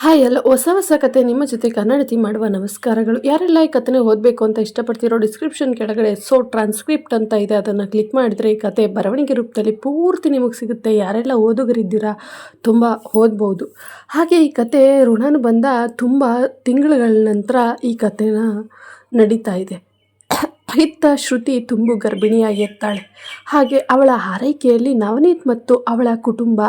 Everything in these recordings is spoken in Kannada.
ಹಾಯ್ ಎಲ್ಲ ಹೊಸ ಕತೆ ನಿಮ್ಮ ಜೊತೆ ಕನ್ನಡತಿ ಮಾಡುವ ನಮಸ್ಕಾರಗಳು. ಯಾರೆಲ್ಲ ಈ ಕಥೆನ ಓದಬೇಕು ಅಂತ ಇಷ್ಟಪಡ್ತಿರೋ ಡಿಸ್ಕ್ರಿಪ್ಷನ್ ಕೆಳಗಡೆ ಟ್ರಾನ್ಸ್ಕ್ರಿಪ್ಟ್ ಅಂತ ಇದೆ, ಅದನ್ನು ಕ್ಲಿಕ್ ಮಾಡಿದರೆ ಈ ಕತೆ ಬರವಣಿಗೆ ರೂಪದಲ್ಲಿ ಪೂರ್ತಿ ನಿಮಗೆ ಸಿಗುತ್ತೆ. ಯಾರೆಲ್ಲ ಓದುಗರಿದ್ದೀರಾ ತುಂಬ ಓದ್ಬೋದು. ಹಾಗೆ ಈ ಕತೆ ಋಣಾನುಬಂಧ ತುಂಬ ತಿಂಗಳುಗಳ ನಂತರ ಈ ಕಥೆನ ನಡೀತಾ ಇದೆ. ಇತ್ತ ಶ್ರುತಿ ತುಂಬು ಗರ್ಭಿಣಿಯಾಗಿರ್ತಾಳೆ. ಹಾಗೆ ಅವಳ ಆರೈಕೆಯಲ್ಲಿ ನವನೀತ್ ಮತ್ತು ಅವಳ ಕುಟುಂಬ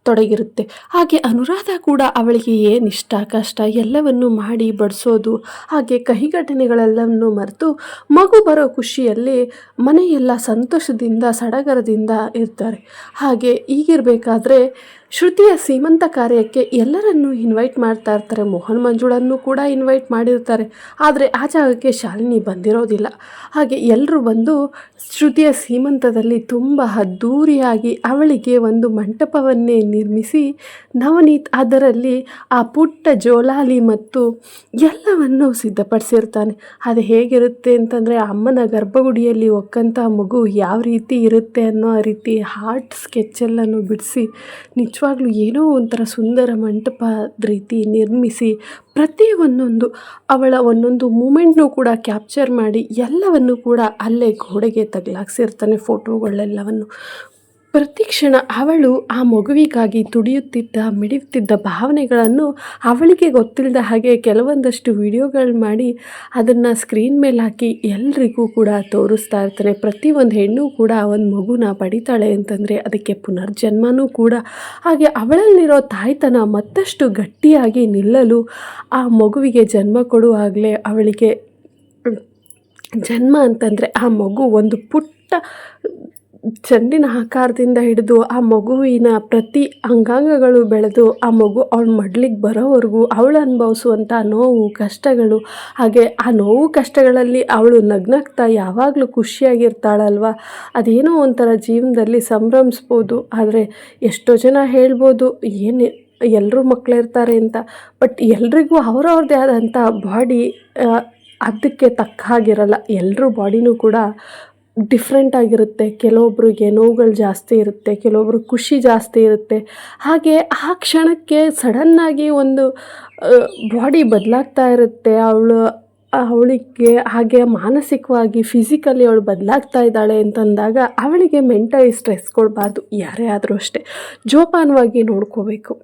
ತೊಡಗಿರುತ್ತೆ. ಹಾಗೆ ಅನುರಾಧ ಕೂಡ ಅವಳಿಗೆ ಏನು ಇಷ್ಟ ಕಷ್ಟ ಎಲ್ಲವನ್ನು ಮಾಡಿ ಬಡಿಸೋದು, ಹಾಗೆ ಕಹಿ ಘಟನೆಗಳೆಲ್ಲವನ್ನು ಮರೆತು ಮಗು ಬರೋ ಖುಷಿಯಲ್ಲಿ ಮನೆಯೆಲ್ಲ ಸಂತೋಷದಿಂದ ಸಡಗರದಿಂದ ಇರ್ತಾರೆ. ಹಾಗೆ ಹೀಗಿರಬೇಕಾದ್ರೆ ಶ್ರುತಿಯ ಸೀಮಂತ ಕಾರ್ಯಕ್ಕೆ ಎಲ್ಲರನ್ನೂ ಇನ್ವೈಟ್ ಮಾಡ್ತಾ ಇರ್ತಾರೆ. ಮೋಹನ್ ಮಂಜುಳನ್ನು ಕೂಡ ಇನ್ವೈಟ್ ಮಾಡಿರ್ತಾರೆ. ಆದರೆ ಆ ಜಾಗಕ್ಕೆ ಶಾಲಿನಿ ಬಂದಿರೋದಿಲ್ಲ. ಹಾಗೆ ಎಲ್ಲರೂ ಬಂದು ಶ್ರುತಿಯ ಸೀಮಂತದಲ್ಲಿ ತುಂಬ ಅದ್ಧೂರಿಯಾಗಿ ಅವಳಿಗೆ ಒಂದು ಮಂಟಪವನ್ನೇ ನಿರ್ಮಿಸಿ ನವನೀತ್ ಅದರಲ್ಲಿ ಆ ಪುಟ್ಟ ಜೋಲಾಲಿ ಮತ್ತು ಎಲ್ಲವನ್ನು ಸಿದ್ಧಪಡಿಸಿರ್ತಾನೆ. ಅದು ಹೇಗಿರುತ್ತೆ ಅಂತಂದರೆ ಅಮ್ಮನ ಗರ್ಭಗುಡಿಯಲ್ಲಿ ಒಕ್ಕಂಥ ಮಗು ಯಾವ ರೀತಿ ಇರುತ್ತೆ ಅನ್ನೋ ರೀತಿ ಹಾರ್ಟ್ ಸ್ಕೆಚ್ಚೆಲ್ಲನ್ನು ಬಿಡಿಸಿ ನಿಜವಾಗ್ಲೂ ಏನೋ ಒಂಥರ ಸುಂದರ ಮಂಟಪದ ರೀತಿ ನಿರ್ಮಿಸಿ ಪ್ರತಿ ಅವಳ ಒಂದೊಂದು ಮೂಮೆಂಟ್ನೂ ಕೂಡ ಕ್ಯಾಪ್ಚರ್ ಮಾಡಿ ಎಲ್ಲವನ್ನು ಕೂಡ ಅಲ್ಲೇ ಗೋಡೆಗೆ ತಗಲಾಕ್ಸಿರ್ತಾನೆ ಫೋಟೋಗಳೆಲ್ಲವನ್ನು. ಪ್ರತಿ ಕ್ಷಣ ಅವಳು ಆ ಮಗುವಿಗಾಗಿ ಮಿಡಿಯುತ್ತಿದ್ದ ಭಾವನೆಗಳನ್ನು ಅವಳಿಗೆ ಗೊತ್ತಿಲ್ಲದ ಹಾಗೆ ಕೆಲವೊಂದಷ್ಟು ವಿಡಿಯೋಗಳು ಮಾಡಿ ಅದನ್ನು ಸ್ಕ್ರೀನ್ ಮೇಲೆ ಹಾಕಿ ಎಲ್ರಿಗೂ ಕೂಡ ತೋರಿಸ್ತಾ ಇರ್ತಾನೆ. ಪ್ರತಿಯೊಂದು ಹೆಣ್ಣು ಕೂಡ ಒಂದು ಮಗುನ ಪಡಿತಾಳೆ ಅಂತಂದರೆ ಅದಕ್ಕೆ ಪುನರ್ಜನ್ಮನೂ ಕೂಡ. ಹಾಗೆ ಅವಳಲ್ಲಿರೋ ತಾಯ್ತನ ಮತ್ತಷ್ಟು ಗಟ್ಟಿಯಾಗಿ ನಿಲ್ಲಲು ಆ ಮಗುವಿಗೆ ಜನ್ಮ ಕೊಡುವಾಗಲೇ ಅವಳಿಗೆ ಜನ್ಮ ಅಂತಂದರೆ ಆ ಮಗು ಒಂದು ಪುಟ್ಟ ಚೆಂಡಿನ ಆಕಾರದಿಂದ ಹಿಡಿದು ಆ ಮಗುವಿನ ಪ್ರತಿ ಅಂಗಾಂಗಗಳು ಬೆಳೆದು ಆ ಮಗು ಅವಳ ಮಡ್ಲಿಗೆ ಬರೋವರೆಗೂ ಅವಳು ಅನುಭವಿಸುವಂಥ ನೋವು ಕಷ್ಟಗಳು, ಹಾಗೆ ಆ ನೋವು ಕಷ್ಟಗಳಲ್ಲಿ ಅವಳು ನಗ್ನಗ್ತಾ ಯಾವಾಗಲೂ ಖುಷಿಯಾಗಿರ್ತಾಳಲ್ವ, ಅದೇನೋ ಒಂಥರ ಜೀವನದಲ್ಲಿ ಸಂಭ್ರಮಿಸ್ಬೋದು. ಆದರೆ ಎಷ್ಟೋ ಜನ ಹೇಳ್ಬೋದು ಏನು ಎಲ್ಲರೂ ಮಕ್ಕಳಿರ್ತಾರೆ ಅಂತ, ಬಟ್ ಎಲ್ರಿಗೂ ಅವ್ರವ್ರದ್ದೇ ಆದಂಥ ಬಾಡಿ ಅದಕ್ಕೆ ತಕ್ಕ ಹಾಗಿರಲ್ಲ. ಎಲ್ಲರೂ ಬಾಡಿನೂ ಕೂಡ ಡಿಫ್ರೆಂಟ್ ಆಗಿರುತ್ತೆ. ಕೆಲವೊಬ್ರಿಗೆ ನೋವುಗಳು ಜಾಸ್ತಿ ಇರುತ್ತೆ, ಕೆಲವೊಬ್ರು ಖುಷಿ ಜಾಸ್ತಿ ಇರುತ್ತೆ. ಹಾಗೆ ಆ ಕ್ಷಣಕ್ಕೆ ಸಡನ್ನಾಗಿ ಒಂದು ಬಾಡಿ ಬದಲಾಗ್ತಾ ಇರುತ್ತೆ ಅವಳಿಗೆ. ಹಾಗೆ ಮಾನಸಿಕವಾಗಿ ಫಿಸಿಕಲಿ ಅವಳು ಬದಲಾಗ್ತಾ ಇದ್ದಾಳೆ ಅಂತಂದಾಗ ಅವಳಿಗೆ ಮೆಂಟಲಿ ಸ್ಟ್ರೆಸ್ ಕೊಡಬಾರ್ದು. ಯಾರೇ ಆದರೂ ಅಷ್ಟೇ ಜೋಪಾನವಾಗಿ ನೋಡ್ಕೋಬೇಕು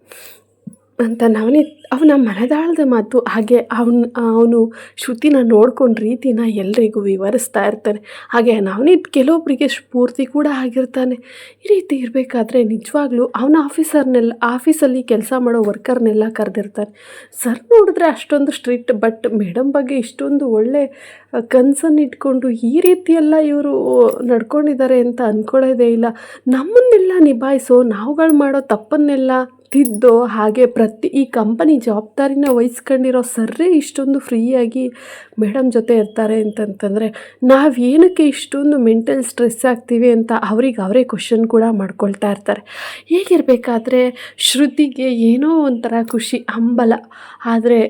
ಅಂತ ನವನೀತ್ ಅವನ ಮನದಾಳದ ಮಾತು. ಹಾಗೆ ಅವನು ಶ್ರುತಿನ ನೋಡ್ಕೊಂಡ ರೀತಿನ ಎಲ್ರಿಗೂ ವಿವರಿಸ್ತಾ ಇರ್ತಾನೆ. ಹಾಗೆ ನವನೀತ್ ಕೆಲವೊಬ್ಬರಿಗೆ ಸ್ಫೂರ್ತಿ ಕೂಡ ಆಗಿರ್ತಾನೆ. ಈ ರೀತಿ ಇರಬೇಕಾದ್ರೆ ನಿಜವಾಗ್ಲೂ ಅವನ ಆಫೀಸಲ್ಲಿ ಕೆಲಸ ಮಾಡೋ ವರ್ಕರ್ನೆಲ್ಲ ಕರೆದಿರ್ತಾನೆ. ಸರ್ ನೋಡಿದ್ರೆ ಅಷ್ಟೊಂದು ಸ್ಟ್ರಿಕ್ಟ್, ಬಟ್ ಮೇಡಮ್ ಬಗ್ಗೆ ಇಷ್ಟೊಂದು ಒಳ್ಳೆ ಕನ್ಸನ್ನು ಇಟ್ಕೊಂಡು ಈ ರೀತಿಯೆಲ್ಲ ಇವರು ನಡ್ಕೊಂಡಿದ್ದಾರೆ ಅಂತ ಅಂದ್ಕೊಳ್ಳೋದೇ ಇಲ್ಲ. ನಮ್ಮನ್ನೆಲ್ಲ ನಿಭಾಯಿಸೋ, ನಾವುಗಳು ಮಾಡೋ ತಪ್ಪನ್ನೆಲ್ಲ ತಿದ್ದೋ, ಹಾಗೆ ಈ ಕಂಪನಿ ಜವಾಬ್ದಾರಿನ ವಹಿಸ್ಕೊಂಡಿರೋ ಸರ್ರೇ ಇಷ್ಟೊಂದು ಫ್ರೀಯಾಗಿ ಮೇಡಮ್ ಜೊತೆ ಇರ್ತಾರೆ ಅಂತಂತಂದರೆ ನಾವೇನಕ್ಕೆ ಇಷ್ಟೊಂದು ಮೆಂಟಲ್ ಸ್ಟ್ರೆಸ್ ಆಗ್ತೀವಿ ಅಂತ ಅವರೇ ಕ್ವಶನ್ ಕೂಡ ಮಾಡ್ಕೊಳ್ತಾ ಇರ್ತಾರೆ. ಹೇಗಿರಬೇಕಾದ್ರೆ ಶ್ರುತಿಗೆ ಏನೋ ಒಂಥರ ಖುಷಿ ಹಂಬಲ. ಆದರೆ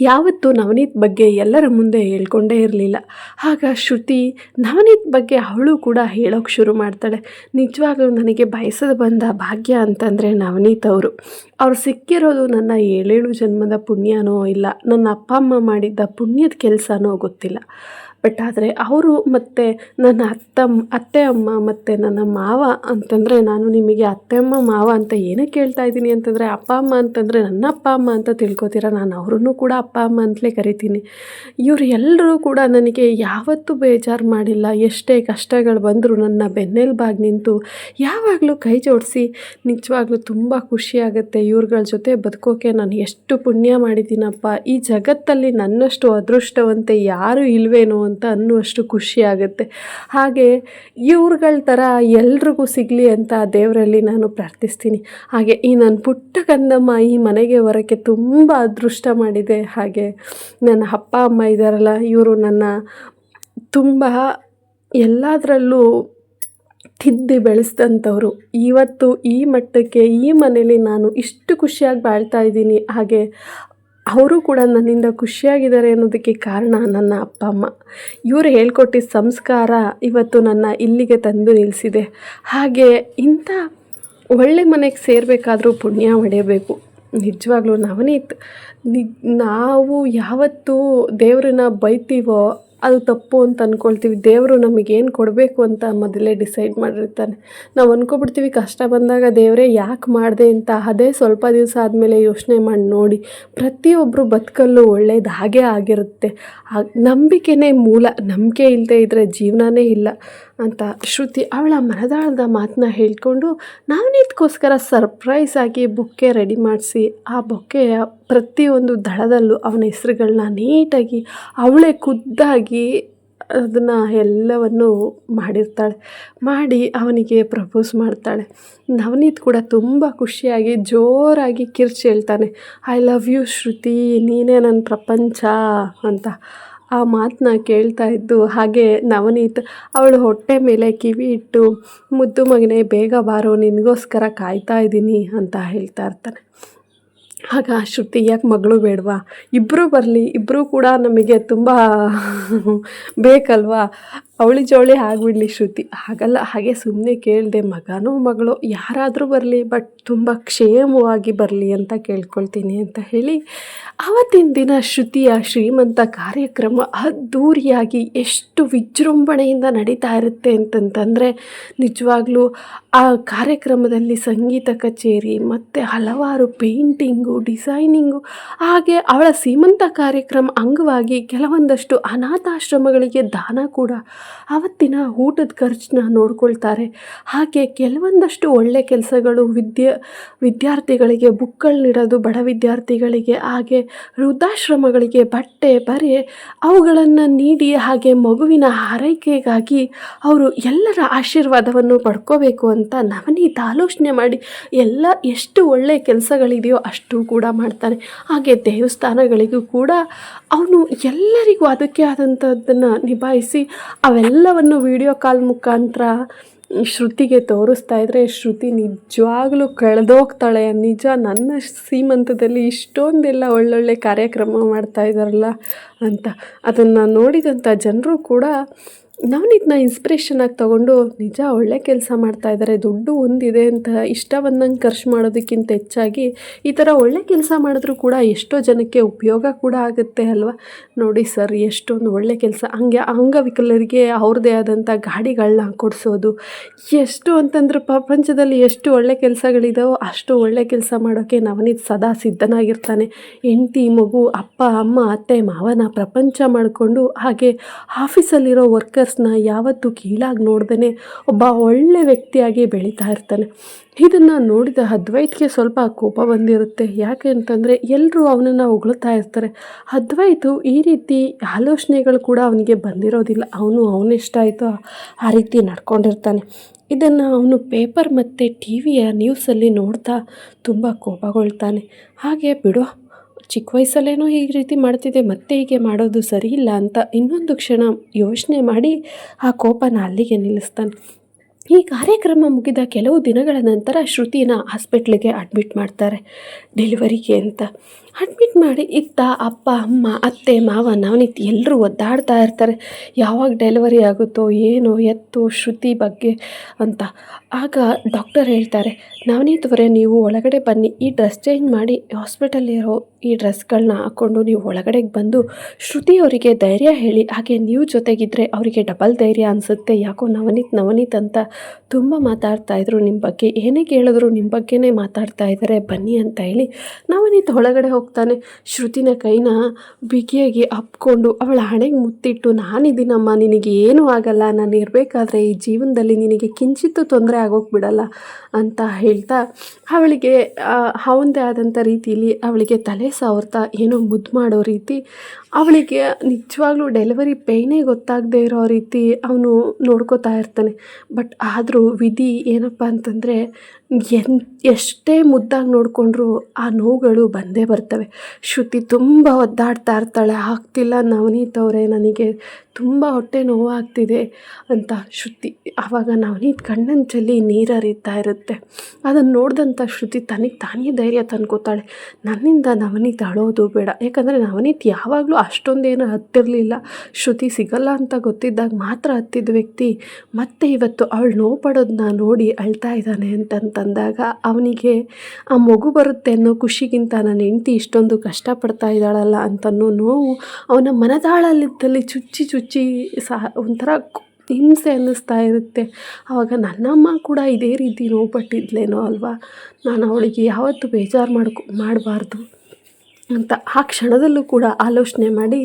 ಯಾವತ್ತೂ ನವನೀತ್ ಬಗ್ಗೆ ಎಲ್ಲರ ಮುಂದೆ ಹೇಳ್ಕೊಂಡೇ ಇರಲಿಲ್ಲ. ಆಗ ಶ್ರುತಿ ನವನೀತ್ ಬಗ್ಗೆ ಅವಳು ಕೂಡ ಹೇಳೋಕ್ಕೆ ಶುರು ಮಾಡ್ತಾಳೆ. ನಿಜವಾಗ್ಲೂ ನನಗೆ ಬಯಸದ ಬಂದ ಭಾಗ್ಯ ಅಂತಂದರೆ ನವನೀತ್ ಅವ್ರು ಸಿಕ್ಕಿರೋದು ನನ್ನ 7 ಜನ್ಮದ ಪುಣ್ಯನೋ ಇಲ್ಲ ನನ್ನ ಅಪ್ಪ ಅಮ್ಮ ಮಾಡಿದ್ದ ಪುಣ್ಯದ ಕೆಲಸನೋ ಗೊತ್ತಿಲ್ಲ. ಬಟ್ ಆದರೆ ಅವರು ಮತ್ತು ನನ್ನ ಅತ್ತೆ ಅಮ್ಮ ಮತ್ತು ನನ್ನ ಮಾವ ಅಂತಂದರೆ, ನಾನು ನಿಮಗೆ ಅತ್ತೆ ಅಮ್ಮ ಮಾವ ಅಂತ ಏನಕ್ಕೆ ಹೇಳ್ತಾ ಇದ್ದೀನಿ ಅಂತಂದರೆ, ಅಪ್ಪ ಅಮ್ಮ ಅಂತಂದರೆ ನನ್ನ ಅಪ್ಪ ಅಮ್ಮ ಅಂತ ತಿಳ್ಕೊತೀರ. ನಾನು ಅವ್ರನ್ನೂ ಕೂಡ ಅಪ್ಪ ಅಮ್ಮ ಅಂತಲೇ ಕರಿತೀನಿ. ಇವರು ಎಲ್ಲರೂ ಕೂಡ ನನಗೆ ಯಾವತ್ತೂ ಬೇಜಾರು ಮಾಡಿಲ್ಲ. ಎಷ್ಟೇ ಕಷ್ಟಗಳು ಬಂದರೂ ನನ್ನ ಬೆನ್ನೆಲುಬಾಗಿ ನಿಂತು ಯಾವಾಗಲೂ ಕೈ ಜೋಡಿಸಿ ನಿಜವಾಗ್ಲೂ ತುಂಬ ಖುಷಿಯಾಗುತ್ತೆ. ಇವ್ರುಗಳ ಜೊತೆ ಬದುಕೋಕೆ ನಾನು ಎಷ್ಟು ಪುಣ್ಯ ಮಾಡಿದ್ದೀನಪ್ಪ, ಈ ಜಗತ್ತಲ್ಲಿ ನನ್ನಷ್ಟು ಅದೃಷ್ಟವಂತೆ ಯಾರೂ ಇಲ್ವೇನೋ ಅಂತ ಅನ್ನುವಷ್ಟು ಖುಷಿ ಆಗುತ್ತೆ. ಹಾಗೆ ಇವ್ರುಗಳ ಥರ ಎಲ್ರಿಗೂ ಸಿಗಲಿ ಅಂತ ದೇವರಲ್ಲಿ ನಾನು ಪ್ರಾರ್ಥಿಸ್ತೀನಿ. ಹಾಗೆ ಈ ನನ್ನ ಪುಟ್ಟ ಕಂದಮ್ಮ ಈ ಮನೆಗೆ ಬರೋಕ್ಕೆ ತುಂಬ ಅದೃಷ್ಟ ಮಾಡಿದೆ. ಹಾಗೆ ನನ್ನ ಅಪ್ಪ ಅಮ್ಮ ಇದ್ದಾರಲ್ಲ, ಇವರು ನನ್ನ ತುಂಬ ಎಲ್ಲದರಲ್ಲೂ ತಿದ್ದಿ ಬೆಳೆಸಿದಂಥವ್ರು. ಇವತ್ತು ಈ ಮಟ್ಟಕ್ಕೆ ಈ ಮನೇಲಿ ನಾನು ಇಷ್ಟು ಖುಷಿಯಾಗಿ ಬಾಳ್ತಾ ಇದ್ದೀನಿ. ಹಾಗೆ ಅವರು ಕೂಡ ನನ್ನಿಂದ ಖುಷಿಯಾಗಿದ್ದಾರೆ ಅನ್ನೋದಕ್ಕೆ ಕಾರಣ ನನ್ನ ಅಪ್ಪ ಅಮ್ಮ. ಇವರು ಹೇಳ್ಕೊಟ್ಟಿದ್ದ ಸಂಸ್ಕಾರ ಇವತ್ತು ನನ್ನ ಇಲ್ಲಿಗೆ ತಂದು ನಿಲ್ಲಿಸಿದೆ. ಹಾಗೆ ಇಂಥ ಒಳ್ಳೆ ಮನೆಗೆ ಸೇರಬೇಕಾದ್ರೂ ಪುಣ್ಯ ಹೊಡೆಯಬೇಕು. ನಿಜವಾಗ್ಲೂ ನವನೀತ್ ನಿ ನಾವು ಯಾವತ್ತು ದೇವ್ರನ್ನ ಬೈತೀವೋ ಅದು ತಪ್ಪು ಅಂತ ಅಂದ್ಕೊಳ್ತೀವಿ. ದೇವರು ನಮಗೇನು ಕೊಡಬೇಕು ಅಂತ ಮೊದಲೇ ಡಿಸೈಡ್ ಮಾಡಿರ್ತಾನೆ. ನಾವು ಅಂದ್ಕೊಬಿಡ್ತೀವಿ ಕಷ್ಟ ಬಂದಾಗ ದೇವರೇ ಯಾಕೆ ಮಾಡಿದೆ ಅಂತ. ಅದೇ ಸ್ವಲ್ಪ ದಿವಸ ಆದಮೇಲೆ ಯೋಚನೆ ಮಾಡಿ ನೋಡಿ, ಪ್ರತಿಯೊಬ್ಬರು ಬದುಕಲ್ಲೂ ಒಳ್ಳೇದು ಹಾಗೇ ಆಗಿರುತ್ತೆ. ನಂಬಿಕೆನೇ ಮೂಲ. ನಂಬಿಕೆ ಇಲ್ಲದೆ ಇದ್ದರೆ ಜೀವನನೇ ಇಲ್ಲ ಅಂತ ಶ್ರುತಿ ಅವಳ ಮನದಾಳದ ಮಾತನ್ನ ಹೇಳ್ಕೊಂಡು ನವನೀತ್ಗೋಸ್ಕರ ಸರ್ಪ್ರೈಸ್ ಆಗಿ ಬೊಕ್ಕೆ ರೆಡಿ ಮಾಡಿಸಿ, ಆ ಬೊಕ್ಕೆಯ ಪ್ರತಿಯೊಂದು ದಳದಲ್ಲೂ ಅವನ ಹೆಸ್ರುಗಳನ್ನ ನೀಟಾಗಿ ಅವಳೇ ಖುದ್ದಾಗಿ ಅದನ್ನು ಎಲ್ಲವನ್ನು ಮಾಡಿರ್ತಾಳೆ. ಮಾಡಿ ಅವನಿಗೆ ಪ್ರಪೋಸ್ ಮಾಡ್ತಾಳೆ. ನವನೀತ್ ಕೂಡ ತುಂಬ ಖುಷಿಯಾಗಿ ಜೋರಾಗಿ ಕಿರ್ಚಿ ಹೇಳ್ತಾನೆ, ಐ ಲವ್ ಯು ಶ್ರುತಿ, ನೀನೇ ನನ್ನ ಪ್ರಪಂಚ ಅಂತ. ಆ ಮಾತನ್ನ ಕೇಳ್ತಾ ಇದ್ದು ಹಾಗೆ ನವನೀತ್ ಅವಳು ಹೊಟ್ಟೆ ಮೇಲೆ ಕಿವಿ ಇಟ್ಟು, ಮುದ್ದು ಮಗನೇ ಬೇಗ ಬಾರೋ, ನಿನಗೋಸ್ಕರ ಕಾಯ್ತಾ ಇದ್ದೀನಿ ಅಂತ ಹೇಳ್ತಾ ಇರ್ತಾನೆ. ಆಗ ಶ್ರುತಿ ಯಾಕೆ ಮಗಳು ಬೇಡವಾ, ಇಬ್ಬರು ಬರಲಿ, ಇಬ್ಬರೂ ಕೂಡ ನಮಗೆ ತುಂಬ ಬೇಕಲ್ವಾ, ಅವಳಿ ಜವಳಿ ಆಗಿಬಿಡಲಿ ಶ್ರುತಿ. ಹಾಗಲ್ಲ, ಹಾಗೆ ಸುಮ್ಮನೆ ಕೇಳಿದೆ, ಮಗನೋ ಮಗಳು ಯಾರಾದರೂ ಬರಲಿ, ಬಟ್ ತುಂಬ ಕ್ಷೇಮವಾಗಿ ಬರಲಿ ಅಂತ ಕೇಳ್ಕೊಳ್ತೀನಿ ಅಂತ ಹೇಳಿ ಆವತ್ತಿನ ದಿನ ಶ್ರುತಿಯ ಶ್ರೀಮಂತ ಕಾರ್ಯಕ್ರಮ ಅದ್ಧೂರಿಯಾಗಿ ಎಷ್ಟು ವಿಜೃಂಭಣೆಯಿಂದ ನಡೀತಾ ಇರುತ್ತೆ ಅಂತಂತಂದರೆ, ನಿಜವಾಗ್ಲೂ ಆ ಕಾರ್ಯಕ್ರಮದಲ್ಲಿ ಸಂಗೀತ ಕಚೇರಿ ಮತ್ತು ಹಲವಾರು ಪೇಂಟಿಂಗು, ಡಿಸೈನಿಂಗು, ಹಾಗೆ ಅವಳ ಸೀಮಂತ ಕಾರ್ಯಕ್ರಮ ಅಂಗವಾಗಿ ಕೆಲವೊಂದಷ್ಟು ಅನಾಥಾಶ್ರಮಗಳಿಗೆ ದಾನ ಕೂಡ, ಆವತ್ತಿನ ಊಟದ ಖರ್ಚನ್ನ ನೋಡ್ಕೊಳ್ತಾರೆ. ಹಾಗೆ ಕೆಲವೊಂದಷ್ಟು ಒಳ್ಳೆ ಕೆಲಸಗಳು, ವಿದ್ಯಾರ್ಥಿಗಳಿಗೆ ಬುಕ್ಗಳನ್ನಿಡೋದು, ಬಡ ವಿದ್ಯಾರ್ಥಿಗಳಿಗೆ, ಹಾಗೆ ವೃದ್ಧಾಶ್ರಮಗಳಿಗೆ ಬಟ್ಟೆ ಬರೆ ಅವುಗಳನ್ನು ನೀಡಿ, ಹಾಗೆ ಮಗುವಿನ ಆರೈಕೆಗಾಗಿ ಅವರು ಎಲ್ಲರ ಆಶೀರ್ವಾದವನ್ನು ಪಡ್ಕೋಬೇಕು ಅಂತ ನವನೀತ್ ಆಲೋಚನೆ ಮಾಡಿ ಎಲ್ಲ ಎಷ್ಟು ಒಳ್ಳೆ ಕೆಲಸಗಳಿದೆಯೋ ಅಷ್ಟು ಕೂಡ ಮಾಡ್ತಾನೆ. ಹಾಗೆ ದೇವಸ್ಥಾನಗಳಿಗೂ ಕೂಡ ಅವನು ಎಲ್ಲರಿಗೂ ಅದಕ್ಕೆ ಆದಂಥದ್ದನ್ನು ನಿಭಾಯಿಸಿ ಅವೆಲ್ಲವನ್ನು ವಿಡಿಯೋ ಕಾಲ್ ಮುಖಾಂತರ ಶ್ರುತಿಗೆ ತೋರಿಸ್ತಾ ಇದ್ದರೆ ಶ್ರುತಿ ನಿಜವಾಗ್ಲೂ ಕಳೆದೋಗ್ತಾಳೆ. ನಿಜ, ನನ್ನ ಸೀಮಂತದಲ್ಲಿ ಇಷ್ಟೊಂದೆಲ್ಲ ಒಳ್ಳೊಳ್ಳೆ ಕಾರ್ಯಕ್ರಮ ಮಾಡ್ತಾ ಇದ್ದಾರಲ್ಲ ಅಂತ. ಅದನ್ನು ನೋಡಿದಂಥ ಜನರು ಕೂಡ ನವನೀತ್ನ ಇನ್ಸ್ಪಿರೇಷನಾಗಿ ತೊಗೊಂಡು, ನಿಜ ಒಳ್ಳೆ ಕೆಲಸ ಮಾಡ್ತಾಯಿದ್ದಾರೆ, ದುಡ್ಡು ಒಂದಿದೆ ಅಂತ ಇಷ್ಟ ಬಂದಂಗೆ ಖರ್ಚು ಮಾಡೋದಕ್ಕಿಂತ ಹೆಚ್ಚಾಗಿ ಈ ಥರ ಒಳ್ಳೆ ಕೆಲಸ ಮಾಡಿದ್ರೂ ಕೂಡ ಎಷ್ಟೋ ಜನಕ್ಕೆ ಉಪಯೋಗ ಕೂಡ ಆಗುತ್ತೆ ಅಲ್ವಾ. ನೋಡಿ ಸರ್, ಎಷ್ಟೊಂದು ಒಳ್ಳೆ ಕೆಲಸ. ಹಂಗೆ ಅಂಗವಿಕಲರಿಗೆ ಅವ್ರದ್ದೇ ಆದಂಥ ಗಾಡಿಗಳನ್ನ ಕೊಡಿಸೋದು, ಎಷ್ಟು ಅಂತಂದ್ರೆ ಪ್ರಪಂಚದಲ್ಲಿ ಎಷ್ಟು ಒಳ್ಳೆ ಕೆಲಸಗಳಿದಾವೋ ಅಷ್ಟು ಒಳ್ಳೆ ಕೆಲಸ ಮಾಡೋಕ್ಕೆ ನವನೀತ್ ಸದಾ ಸಿದ್ಧನಾಗಿರ್ತಾನೆ. ಹೆಂಡತಿ, ಮಗು, ಅಪ್ಪ ಅಮ್ಮ, ಅತ್ತೆ ಮಾವನ ಪ್ರಪಂಚ ಮಾಡಿಕೊಂಡು, ಹಾಗೆ ಆಫೀಸಲ್ಲಿರೋ ವರ್ಕರ್ಸ್ನ ಯಾವತ್ತೂ ಕೀಳಾಗಿ ನೋಡ್ದೇ ಒಬ್ಬ ಒಳ್ಳೆ ವ್ಯಕ್ತಿಯಾಗಿ ಬೆಳೀತಾ ಇರ್ತಾನೆ. ಇದನ್ನು ನೋಡಿದ ಅದ್ವೈತ್ಗೆ ಸ್ವಲ್ಪ ಕೋಪ ಬಂದಿರುತ್ತೆ. ಯಾಕೆ ಅಂತಂದರೆ ಎಲ್ಲರೂ ಅವನನ್ನು ಹೊಗಳ್ತಾ ಇರ್ತಾರೆ. ಅದ್ವೈತು ಈ ರೀತಿ ಆಲೋಚನೆಗಳು ಕೂಡ ಅವನಿಗೆ ಬಂದಿರೋದಿಲ್ಲ. ಅವನೆಷ್ಟಾಯಿತೋ ಆ ರೀತಿ ನಡ್ಕೊಂಡಿರ್ತಾನೆ. ಇದನ್ನು ಅವನು ಪೇಪರ್ ಮತ್ತು ಟಿ ವಿಯ ನ್ಯೂಸಲ್ಲಿ ನೋಡ್ತಾ ತುಂಬ ಕೋಪಗೊಳ್ತಾನೆ. ಹಾಗೆ ಬಿಡೋ, ಚಿಕ್ಕ ವಯಸ್ಸಲ್ಲೇನೋ ಈ ರೀತಿ ಮಾಡ್ತಿದ್ದೆ, ಮತ್ತೆ ಹೀಗೆ ಮಾಡೋದು ಸರಿ ಇಲ್ಲ ಅಂತ ಇನ್ನೊಂದು ಕ್ಷಣ ಯೋಚನೆ ಮಾಡಿ ಆ ಕೋಪನ ಅಲ್ಲಿಗೆ ನಿಲ್ಲಿಸ್ತಾನೆ. ಈ ಕಾರ್ಯಕ್ರಮ ಮುಗಿದ ಕೆಲವು ದಿನಗಳ ನಂತರ ಶ್ರುತಿನ ಹಾಸ್ಪಿಟ್ಲಿಗೆ ಅಡ್ಮಿಟ್ ಮಾಡ್ತಾರೆ, ಡೆಲಿವರಿಗೆ ಅಂತ. ಅಡ್ಮಿಟ್ ಮಾಡಿ ಇತ್ತ ಅಪ್ಪ ಅಮ್ಮ, ಅತ್ತೆ ಮಾವ, ನವನೀತ್ ಎಲ್ಲರೂ ಒದ್ದಾಡ್ತಾ ಇರ್ತಾರೆ. ಯಾವಾಗ ಡೆಲಿವರಿ ಆಗುತ್ತೋ ಏನೋ, ಎತ್ತು ಶ್ರುತಿ ಬಗ್ಗೆ ಅಂತ. ಆಗ ಡಾಕ್ಟರ್ ಹೇಳ್ತಾರೆ, ನವನೀತ್ ಅವರೇ, ನೀವು ಒಳಗಡೆ ಬನ್ನಿ, ಈ ಡ್ರೆಸ್ ಚೇಂಜ್ ಮಾಡಿ ಹಾಸ್ಪಿಟಲ್ಲಿರೋ ಈ ಡ್ರೆಸ್ಗಳನ್ನ ಹಾಕ್ಕೊಂಡು ನೀವು ಒಳಗಡೆಗೆ ಬಂದು ಶ್ರುತಿಯವರಿಗೆ ಧೈರ್ಯ ಹೇಳಿ. ಹಾಗೆ ನೀವು ಜೊತೆಗಿದ್ದರೆ ಅವರಿಗೆ ಡಬಲ್ ಧೈರ್ಯ ಅನಿಸುತ್ತೆ. ಯಾಕೋ ನವನೀತ್ ಅಂತ ತುಂಬ ಮಾತಾಡ್ತಾಯಿದ್ರು ನಿಮ್ಮ ಬಗ್ಗೆ, ಏನೇ ಕೇಳಿದ್ರು ನಿಮ್ಮ ಬಗ್ಗೆನೇ ಮಾತಾಡ್ತಾ ಇದ್ದಾರೆ, ಬನ್ನಿ ಅಂತ ಹೇಳಿ ನವನೀತ್ ಒಳಗಡೆ ಹೋಗ್ತಾನೆ. ಶ್ರುತಿನ ಕೈನ ಬಿಗಿಯಾಗಿ ಅಪ್ಕೊಂಡು ಅವಳ ಹಣೆಗೆ ಮುತ್ತಿಟ್ಟು, ನಾನಿದ್ದೀನಮ್ಮ, ನಿನಗೆ ಏನೂ ಆಗಲ್ಲ, ನಾನು ಇರಬೇಕಾದ್ರೆ ಈ ಜೀವನದಲ್ಲಿ ನಿನಗೆ ಕಿಂಚಿತ್ತೂ ತೊಂದರೆ ಆಗೋಗ್ಬಿಡಲ್ಲ ಅಂತ ಹೇಳ್ತಾ ಅವಳಿಗೆ ಅವನದೇ ಆದಂಥ ರೀತಿಯಲ್ಲಿ ಅವಳಿಗೆ ತಲೆ ಸಾವರ್ತಾ ಏನೋ ಮುದ್ದು ಮಾಡೋ ರೀತಿ, ಅವಳಿಗೆ ನಿಜವಾಗ್ಲೂ ಡೆಲಿವರಿ ಪೇಯ್ನೇ ಗೊತ್ತಾಗದೇ ಇರೋ ರೀತಿ ಅವನು ನೋಡ್ಕೋತಾ ಇರ್ತಾನೆ. ಬಟ್ ಆದರೂ ವಿಧಿ ಏನಪ್ಪ ಅಂತಂದರೆ, ಎಷ್ಟೇ ಮುದ್ದಾಗಿ ನೋಡಿಕೊಂಡ್ರೂ ಆ ನೋವುಗಳು ಬಂದೇ ಬರ್ತವೆ. ಶ್ರುತಿ ತುಂಬ ಒದ್ದಾಡ್ತಾ ಇರ್ತಾಳೆ, ಆಗ್ತಿಲ್ಲ ನವನೀತ್ ಅವರೇ, ನನಗೆ ತುಂಬ ಹೊಟ್ಟೆ ನೋವಾಗ್ತಿದೆ ಅಂತ. ಶ್ರುತಿ ಆವಾಗ ನವನೀತ್ ಕಣ್ಣಂಚಲ್ಲಿ ನೀರು ಹರಿತಾ ಇರುತ್ತೆ. ಅದನ್ನು ನೋಡಿದಂಥ ಶ್ರುತಿ ತನಗೆ ತಾನೇ ಧೈರ್ಯ ತಂದ್ಕೋತಾಳೆ, ನನ್ನಿಂದ ನವನೀತ್ ಅಳೋದು ಬೇಡ. ಯಾಕಂದರೆ ನವನೀತ್ ಯಾವಾಗಲೂ ಅಷ್ಟೊಂದೇನು ಹತ್ತಿರಲಿಲ್ಲ. ಶ್ರುತಿ ಸಿಗಲ್ಲ ಅಂತ ಗೊತ್ತಿದ್ದಾಗ ಮಾತ್ರ ಹತ್ತಿದ ವ್ಯಕ್ತಿ ಮತ್ತೆ ಇವತ್ತು ಅವಳು ನೋವು ಪಡೋದನ್ನ ನೋಡಿ ಅಳ್ತಾ ಇದ್ದಾನೆ ಅಂತಂತ ಅಂತಂದಾಗ ಅವನಿಗೆ ಆ ಮಗು ಬರುತ್ತೆ ಅನ್ನೋ ಖುಷಿಗಿಂತ ನನ್ನ ಹೆಂಡತಿ ಇಷ್ಟೊಂದು ಕಷ್ಟಪಡ್ತಾ ಇದ್ದಾಳಲ್ಲ ಅಂತನ್ನೋ ನೋವು ಅವನ ಮನದಾಳದಲ್ಲಿ ಚುಚ್ಚಿ ಚುಚ್ಚಿ ಸಹ ಒಂಥರ ಹಿಂಸೆ ಅನ್ನಿಸ್ತಾ ಇರುತ್ತೆ. ಆವಾಗ ನನ್ನಮ್ಮ ಕೂಡ ಇದೇ ರೀತಿ ನೋವು ಪಟ್ಟಿದ್ಲೇನೋ ಅಲ್ವಾ, ನಾನು ಅವಳಿಗೆ ಯಾವತ್ತೂ ಬೇಜಾರು ಮಾಡಬಾರ್ದು ಅಂತ ಆ ಕ್ಷಣದಲ್ಲೂ ಕೂಡ ಆಲೋಚನೆ ಮಾಡಿ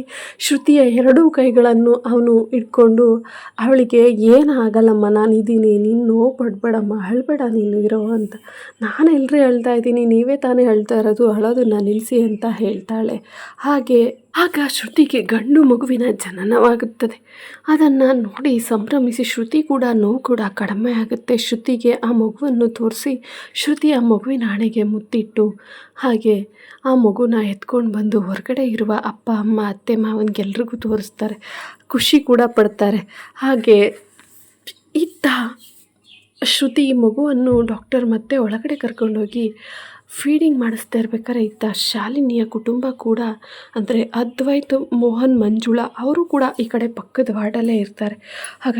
ಶ್ರುತಿಯ ಎರಡೂ ಕೈಗಳನ್ನು ಅವನು ಇಟ್ಕೊಂಡು ಅವಳಿಗೆ ಏನಾಗಲ್ಲಮ್ಮ, ನಾನಿದ್ದೀನಿ, ನೀನು ನೋವು ಪಡಬೇಡಮ್ಮ, ಅಳಬೇಡ, ನೀನು ಇರೋ ಅಂತ. ನಾನು ಎಲ್ರಿ ಅಳ್ತಾ ಇದ್ದೀನಿ, ನೀವೇ ತಾನೇ ಅಳ್ತಾ ಇರೋದು, ಅಳೋದನ್ನು ನಿಲ್ಲಿಸಿ ಅಂತ ಹೇಳ್ತಾಳೆ. ಆಗ ಶ್ರುತಿಗೆ ಗಂಡು ಮಗುವಿನ ಜನನವಾಗುತ್ತದೆ. ಅದನ್ನು ನೋಡಿ ಸಂಭ್ರಮಿಸಿ ಶ್ರುತಿ ಕೂಡ ನೋವು ಕೂಡ ಕಡಿಮೆ ಆಗುತ್ತೆ. ಶ್ರುತಿಗೆ ಆ ಮಗುವನ್ನು ತೋರಿಸಿ ಶ್ರುತಿ ಆ ಮಗುವಿನ ಹಣೆಗೆ ಮುತ್ತಿಟ್ಟು ಹಾಗೆ ಆ ಮಗುನ ಎತ್ಕೊಂಡು ಬಂದು ಹೊರಗಡೆ ಇರುವ ಅಪ್ಪ ಅಮ್ಮ ಅತ್ತೆ ಮಾವನಿಗೆಲ್ರಿಗೂ ತೋರಿಸ್ತಾರೆ, ಖುಷಿ ಕೂಡ ಪಡ್ತಾರೆ. ಹಾಗೆ ಇತ್ತ ಶ್ರುತಿ ಮಗುವನ್ನು ಡಾಕ್ಟರ್ ಮತ್ತೆ ಒಳಗಡೆ ಕರ್ಕೊಂಡೋಗಿ ಫೀಡಿಂಗ್ ಮಾಡಿಸ್ತಾ ಇರ್ಬೇಕಾದ್ರೆ ಇತ್ತ ಶಾಲಿನಿಯ ಕುಟುಂಬ ಕೂಡ ಅಂದರೆ ಅದ್ವೈತ್, ಮೋಹನ್, ಮಂಜುಳಾ ಅವರು ಕೂಡ ಈ ಕಡೆ ಪಕ್ಕದ ವಾರ್ಡಲ್ಲೇ ಇರ್ತಾರೆ. ಆಗ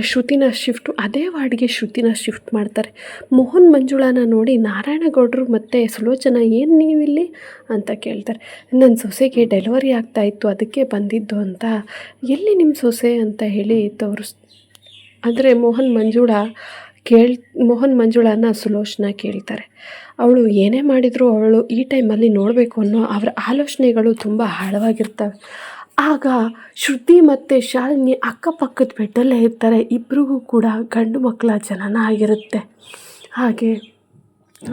ಅದೇ ವಾರ್ಡ್ಗೆ ಶ್ರುತಿನ ಶಿಫ್ಟ್ ಮಾಡ್ತಾರೆ. ಮೋಹನ್ ಮಂಜುಳಾನ ನೋಡಿ ನಾರಾಯಣಗೌಡರು ಮತ್ತು ಸುಲೋಚನಾ ಏನು ನೀವಿಲ್ಲಿ ಅಂತ ಕೇಳ್ತಾರೆ. ನನ್ನ ಸೊಸೆಗೆ ಡೆಲಿವರಿ ಆಗ್ತಾಯಿತ್ತು, ಅದಕ್ಕೆ ಬಂದಿದ್ದು ಅಂತ. ಎಲ್ಲಿ ನಿಮ್ಮ ಸೊಸೆ ಅಂತ ಹೇಳಿ ಅಂದರೆ ಮೋಹನ್ ಮಂಜುಳಾನ ಸುಲೋಚನಾ ಕೇಳ್ತಾರೆ. ಅವಳು ಏನೇ ಮಾಡಿದರೂ ಅವಳು ಈ ಟೈಮಲ್ಲಿ ನೋಡಬೇಕು ಅನ್ನೋ ಅವರ ಆಲೋಚನೆಗಳು ತುಂಬ ಆಳವಾಗಿರ್ತವೆ. ಆಗ ಶ್ರುತಿ ಮತ್ತು ಶಾಲಿನಿ ಅಕ್ಕಪಕ್ಕದ ಬೆಡ್ಡಲ್ಲೇ ಇರ್ತಾರೆ. ಇಬ್ಬರಿಗೂ ಕೂಡ ಗಂಡು ಮಕ್ಕಳ ಜನನ ಆಗಿರುತ್ತೆ.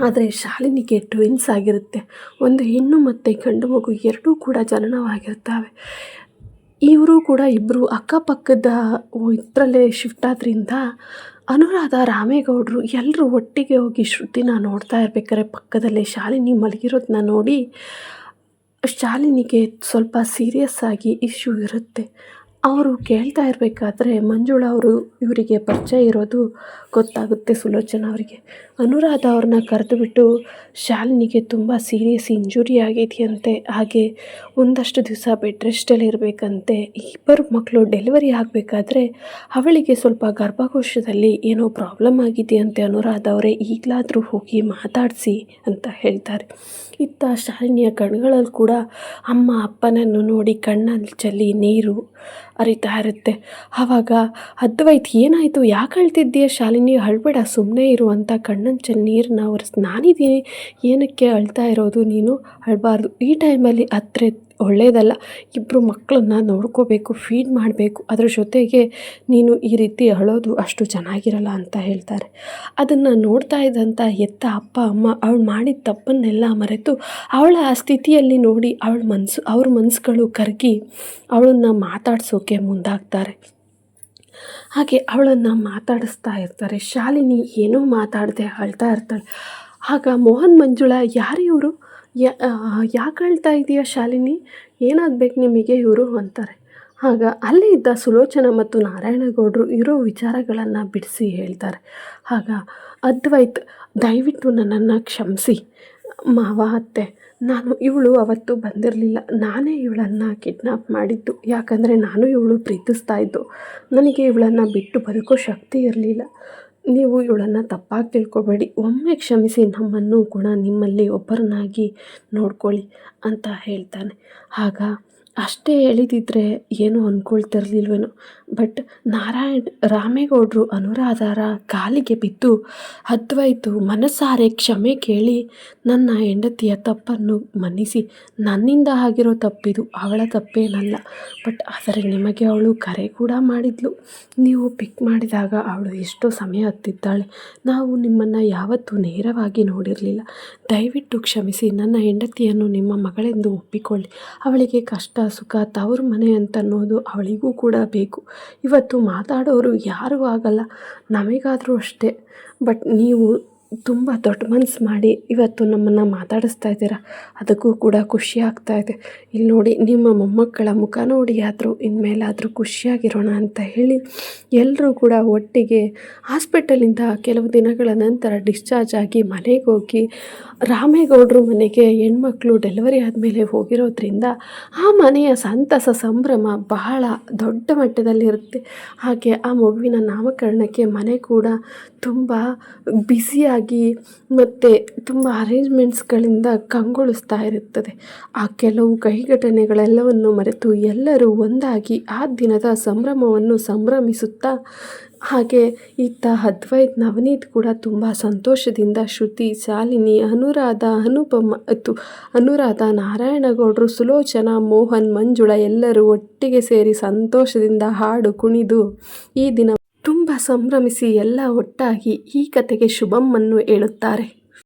ಆದರೆ ಶಾಲಿನಿಗೆ ಟ್ವಿನ್ಸ್ ಆಗಿರುತ್ತೆ. ಒಂದು ಹೆಣ್ಣು ಮತ್ತು ಗಂಡು ಮಗು ಎರಡೂ ಕೂಡ ಜನನವಾಗಿರ್ತವೆ. ಇವರು ಕೂಡ ಇಬ್ಬರು ಅಕ್ಕಪಕ್ಕದ ಇದರಲ್ಲೇ ಶಿಫ್ಟ್ ಆದ್ದರಿಂದ ಅನುರಾಧ, ರಾಮೇಗೌಡರು ಎಲ್ಲರೂ ಒಟ್ಟಿಗೆ ಹೋಗಿ ಶ್ರುತಿನ ನೋಡ್ತಾ ಇರ್ಬೇಕಾದ್ರೆ ಪಕ್ಕದಲ್ಲೇ ಶಾಲಿನಿ ಮಲಗಿರೋದನ್ನ ನೋಡಿ ಶಾಲಿನಿಗೆ ಸ್ವಲ್ಪ ಸೀರಿಯಸ್ ಆಗಿ ಇಶ್ಯೂ ಇರುತ್ತೆ. ಅವರು ಕೇಳ್ತಾ ಇರಬೇಕಾದ್ರೆ ಮಂಜುಳಾ ಅವರು ಇವರಿಗೆ ಪರಿಚಯ ಇರೋದು ಗೊತ್ತಾಗುತ್ತೆ ಸುಲೋಚನಾ ಅವರಿಗೆ. ಅನುರಾಧ ಅವ್ರನ್ನ ಕರೆದುಬಿಟ್ಟು ಶಾಲಿನಿಗೆ ತುಂಬ ಸೀರಿಯಸ್ ಇಂಜುರಿ ಆಗಿದೆಯಂತೆ, ಹಾಗೆ ಒಂದಷ್ಟು ದಿವಸ ಬೆಡ್ ರೆಸ್ಟಲ್ಲಿ ಇರಬೇಕಂತೆ. ಇಬ್ಬರು ಮಕ್ಕಳು ಡೆಲಿವರಿ ಆಗಬೇಕಾದ್ರೆ ಅವಳಿಗೆ ಸ್ವಲ್ಪ ಗರ್ಭಕೋಶದಲ್ಲಿ ಏನೋ ಪ್ರಾಬ್ಲಮ್ ಆಗಿದೆಯಂತೆ. ಅನುರಾಧ ಅವರೇ ಈಗಲಾದರೂ ಹೋಗಿ ಮಾತಾಡಿಸಿ ಅಂತ ಹೇಳ್ತಾರೆ. ಇತ್ತ ಶಾಲಿನಿಯ ಕಣ್ಗಳಲ್ಲಿ ಕೂಡ ಅಮ್ಮ ಅಪ್ಪನನ್ನು ನೋಡಿ ಕಣ್ಣಲ್ಲಿ ಚೆಲ್ಲಿ ನೀರು ಹರಿತಾ ಇರುತ್ತೆ. ಆವಾಗ ಅದ್ವೈತ್ ಏನಾಯಿತು, ಯಾಕೆ ಅಳ್ತಿದ್ದೀಯ ಶಾಲಿನಿ, ಅಳಬೇಡ, ಸುಮ್ಮನೆ ಇರು ಅಂತ ಕಣ್ಣಂಚಲ್ಲಿ ನೀರನ್ನ ನಾನಿದ್ದೀನಿ, ಏನಕ್ಕೆ ಅಳ್ತಾ ಇರೋದು ನೀನು, ಅಳಬಾರ್ದು, ಈ ಟೈಮಲ್ಲಿ ಹತ್ರ ಒಳ್ಳೆಯದಲ್ಲ, ಇಬ್ಬರು ಮಕ್ಕಳನ್ನ ನೋಡ್ಕೋಬೇಕು, ಫೀಡ್ ಮಾಡಬೇಕು, ಅದ್ರ ಜೊತೆಗೆ ನೀನು ಈ ರೀತಿ ಅಳೋದು ಅಷ್ಟು ಚೆನ್ನಾಗಿರಲ್ಲ ಅಂತ ಹೇಳ್ತಾರೆ. ಅದನ್ನು ನೋಡ್ತಾ ಇದ್ದಂಥ ಎತ್ತ ಅಪ್ಪ ಅಮ್ಮ ಅವಳು ಮಾಡಿದ ತಪ್ಪನ್ನೆಲ್ಲ ಮರೆತು ಅವಳ ಆ ಸ್ಥಿತಿಯಲ್ಲಿ ನೋಡಿ ಅವ್ರ ಮನಸ್ಸುಗಳು ಕರಗಿ ಅವಳನ್ನು ಮಾತಾಡ್ಸೋಕೆ ಮುಂದಾಗ್ತಾರೆ. ಹಾಗೆ ಅವಳನ್ನು ಮಾತಾಡಿಸ್ತಾ ಇರ್ತಾರೆ. ಶಾಲಿನಿ ಏನೂ ಮಾತಾಡದೆ ಅಳ್ತಾ ಇರ್ತಾಳೆ. ಆಗ ಮೋಹನ್ ಮಂಜುಳಾ, ಯಾರು ಇವರು, ಯಾಕೆ ಅಳ್ತಾ ಇದೆಯಾ ಶಾಲಿನಿ, ಏನಾಗಬೇಕು ನಿಮಗೆ ಇವರು ಅಂತಾರೆ. ಆಗ ಅಲ್ಲೇ ಇದ್ದ ಸುಲೋಚನಾ ಮತ್ತು ನಾರಾಯಣಗೌಡರು ಇರೋ ವಿಚಾರಗಳನ್ನು ಬಿಡಿಸಿ ಹೇಳ್ತಾರೆ. ಆಗ ಅದ್ವೈತ್, ದಯವಿಟ್ಟು ನನ್ನನ್ನು ಕ್ಷಮಿಸಿ ಮಾವ, ಅತ್ತೆ, ಇವಳು ಅವತ್ತು ಬಂದಿರಲಿಲ್ಲ, ನಾನೇ ಇವಳನ್ನು ಕಿಡ್ನಾಪ್ ಮಾಡಿದ್ದು, ಯಾಕಂದರೆ ನಾನು ಇವಳು ಪ್ರೀತಿಸ್ತಾ ಇದ್ದು, ನನಗೆ ಇವಳನ್ನು ಬಿಟ್ಟು ಬದುಕೋ ಶಕ್ತಿ ಇರಲಿಲ್ಲ, ನೀವು ಇವಳನ್ನು ತಪ್ಪಾಗಿ ತಿಳ್ಕೊಬೇಡಿ, ಒಮ್ಮೆ ಕ್ಷಮಿಸಿ, ನಮ್ಮನ್ನು ಕೂಡ ನಿಮ್ಮಲ್ಲಿ ಒಬ್ಬರನ್ನಾಗಿ ನೋಡ್ಕೊಳ್ಳಿ ಅಂತ ಹೇಳ್ತಾನೆ. ಆಗ ಅಷ್ಟೇ ಹೇಳಿದಿದ್ರೆ ಏನೂ ಅಂದ್ಕೊಳ್ತಿರ್ಲಿಲ್ವೇನೋ, ಬಟ್ ರಾಮೇಗೌಡರು ಅನುರಾಧರ ಕಾಲಿಗೆ ಬಿದ್ದು ಅದ್ವೈತು ಮನಸಾರೆ ಕ್ಷಮೆ ಕೇಳಿ ನನ್ನ ಹೆಂಡತಿಯ ತಪ್ಪನ್ನು ಮನ್ನಿಸಿ, ನನ್ನಿಂದ ಆಗಿರೋ ತಪ್ಪಿದು, ಅವಳ ತಪ್ಪೇನಲ್ಲ, ಬಟ್ ಆದರೆ ನಿಮಗೆ ಅವಳು ಕರೆ ಕೂಡ ಮಾಡಿದ್ಲು, ನೀವು ಪಿಕ್ ಮಾಡಿದಾಗ ಅವಳು ಎಷ್ಟೋ ಸಮಯ ಹತ್ತಿದ್ದಾಳೆ, ನಾವು ನಿಮ್ಮನ್ನು ಯಾವತ್ತೂ ನೇರವಾಗಿ ನೋಡಿರಲಿಲ್ಲ, ದಯವಿಟ್ಟು ಕ್ಷಮಿಸಿ, ನನ್ನ ಹೆಂಡತಿಯನ್ನು ನಿಮ್ಮ ಮಗಳೆಂದು ಒಪ್ಪಿಕೊಳ್ಳಿ, ಅವಳಿಗೆ ಕಷ್ಟ ಸುಖ ತವರು ಮನೆ ಅಂತನ್ನೋದು ಅವಳಿಗೂ ಕೂಡ ಬೇಕು, ಇವತ್ತು ಮಾತಾಡೋರು ಯಾರೂ ಆಗಲ್ಲ, ನಮಗಾದರೂ ಅಷ್ಟೇ, ಬಟ್ ನೀವು ತುಂಬ ದೊಡ್ಡ ಮನಸ್ಸು ಮಾಡಿ ಇವತ್ತು ನಮ್ಮನ್ನು ಮಾತಾಡಿಸ್ತಾ ಇದ್ದೀರಾ, ಅದಕ್ಕೂ ಕೂಡ ಖುಷಿ ಆಗ್ತಾಯಿದೆ, ಇಲ್ಲಿ ನೋಡಿ ನಿಮ್ಮ ಮೊಮ್ಮಕ್ಕಳ ಮುಖ ನೋಡಿ ಆದರೂ ಇನ್ಮೇಲಾದರೂ ಖುಷಿಯಾಗಿರೋಣ ಅಂತ ಹೇಳಿ ಎಲ್ಲರೂ ಕೂಡ ಒಟ್ಟಿಗೆ ಹಾಸ್ಪಿಟಲಿಂದ ಕೆಲವು ದಿನಗಳ ನಂತರ ಡಿಸ್ಚಾರ್ಜ್ ಆಗಿ ಮನೆಗೆ ಹೋಗಿ ರಾಮೇಗೌಡರು ಮನೆಗೆ ಹೆಣ್ಮಕ್ಳು ಡೆಲಿವರಿ ಆದಮೇಲೆ ಹೋಗಿರೋದ್ರಿಂದ ಆ ಮನೆಯ ಸಂತಸ ಸಂಭ್ರಮ ಬಹಳ ದೊಡ್ಡ ಮಟ್ಟದಲ್ಲಿರುತ್ತೆ. ಹಾಗೆ ಆ ಮಗುವಿನ ನಾಮಕರಣಕ್ಕೆ ಮನೆ ಕೂಡ ತುಂಬ ಬ್ಯುಸಿಯಾಗಿ ಒಟ್ಟಾಗಿ ಮತ್ತು ತುಂಬ ಅರೇಂಜ್ಮೆಂಟ್ಸ್ಗಳಿಂದ ಕಂಗೊಳಿಸ್ತಾ ಇರುತ್ತದೆ. ಆ ಕೆಲವು ಕಹಿಘಟನೆಗಳೆಲ್ಲವನ್ನು ಮರೆತು ಎಲ್ಲರೂ ಒಂದಾಗಿ ಆ ದಿನದ ಸಂಭ್ರಮವನ್ನು ಸಂಭ್ರಮಿಸುತ್ತಾ, ಹಾಗೆ ಇತ್ತ ಅದ್ವೈತ್ ನವನೀತ್ ಕೂಡ ತುಂಬ ಸಂತೋಷದಿಂದ ಶ್ರುತಿ, ಶಾಲಿನಿ, ಅನುರಾಧ, ನಾರಾಯಣಗೌಡರು, ಸುಲೋಚನಾ, ಮೋಹನ್, ಮಂಜುಳಾ ಎಲ್ಲರೂ ಒಟ್ಟಿಗೆ ಸೇರಿ ಸಂತೋಷದಿಂದ ಹಾಡು ಕುಣಿದು ಈ ದಿನ ತುಂಬ ಸಂಭ್ರಮಿಸಿ ಎಲ್ಲ ಒಟ್ಟಾಗಿ ಈ ಕತೆಗೆ ಶುಭಮ್ಮನ್ನು ಹೇಳುತ್ತಾರೆ.